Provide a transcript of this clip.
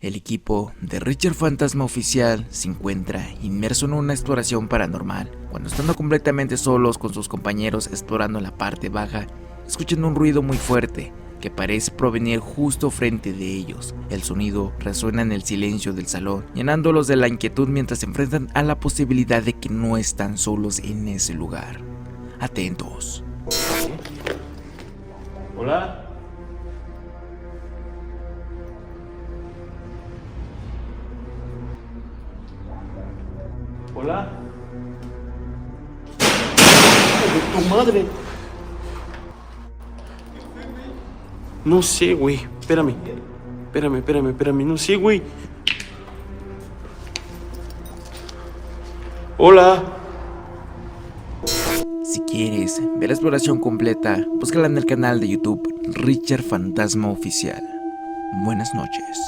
El equipo de Richard Fantasma Oficial se encuentra inmerso en una exploración paranormal, cuando estando completamente solos con sus compañeros explorando la parte baja, escuchan un ruido muy fuerte que parece provenir justo frente de ellos. El sonido resuena en el silencio del salón, llenándolos de la inquietud mientras se enfrentan a la posibilidad de que no están solos en ese lugar. Atentos. Hola. Hola. ¡De tu madre! No sé, güey. Espérame, no sé, güey. Hola. Si quieres ver la exploración completa, búscala en el canal de YouTube Richard Fantasma Oficial. Buenas noches.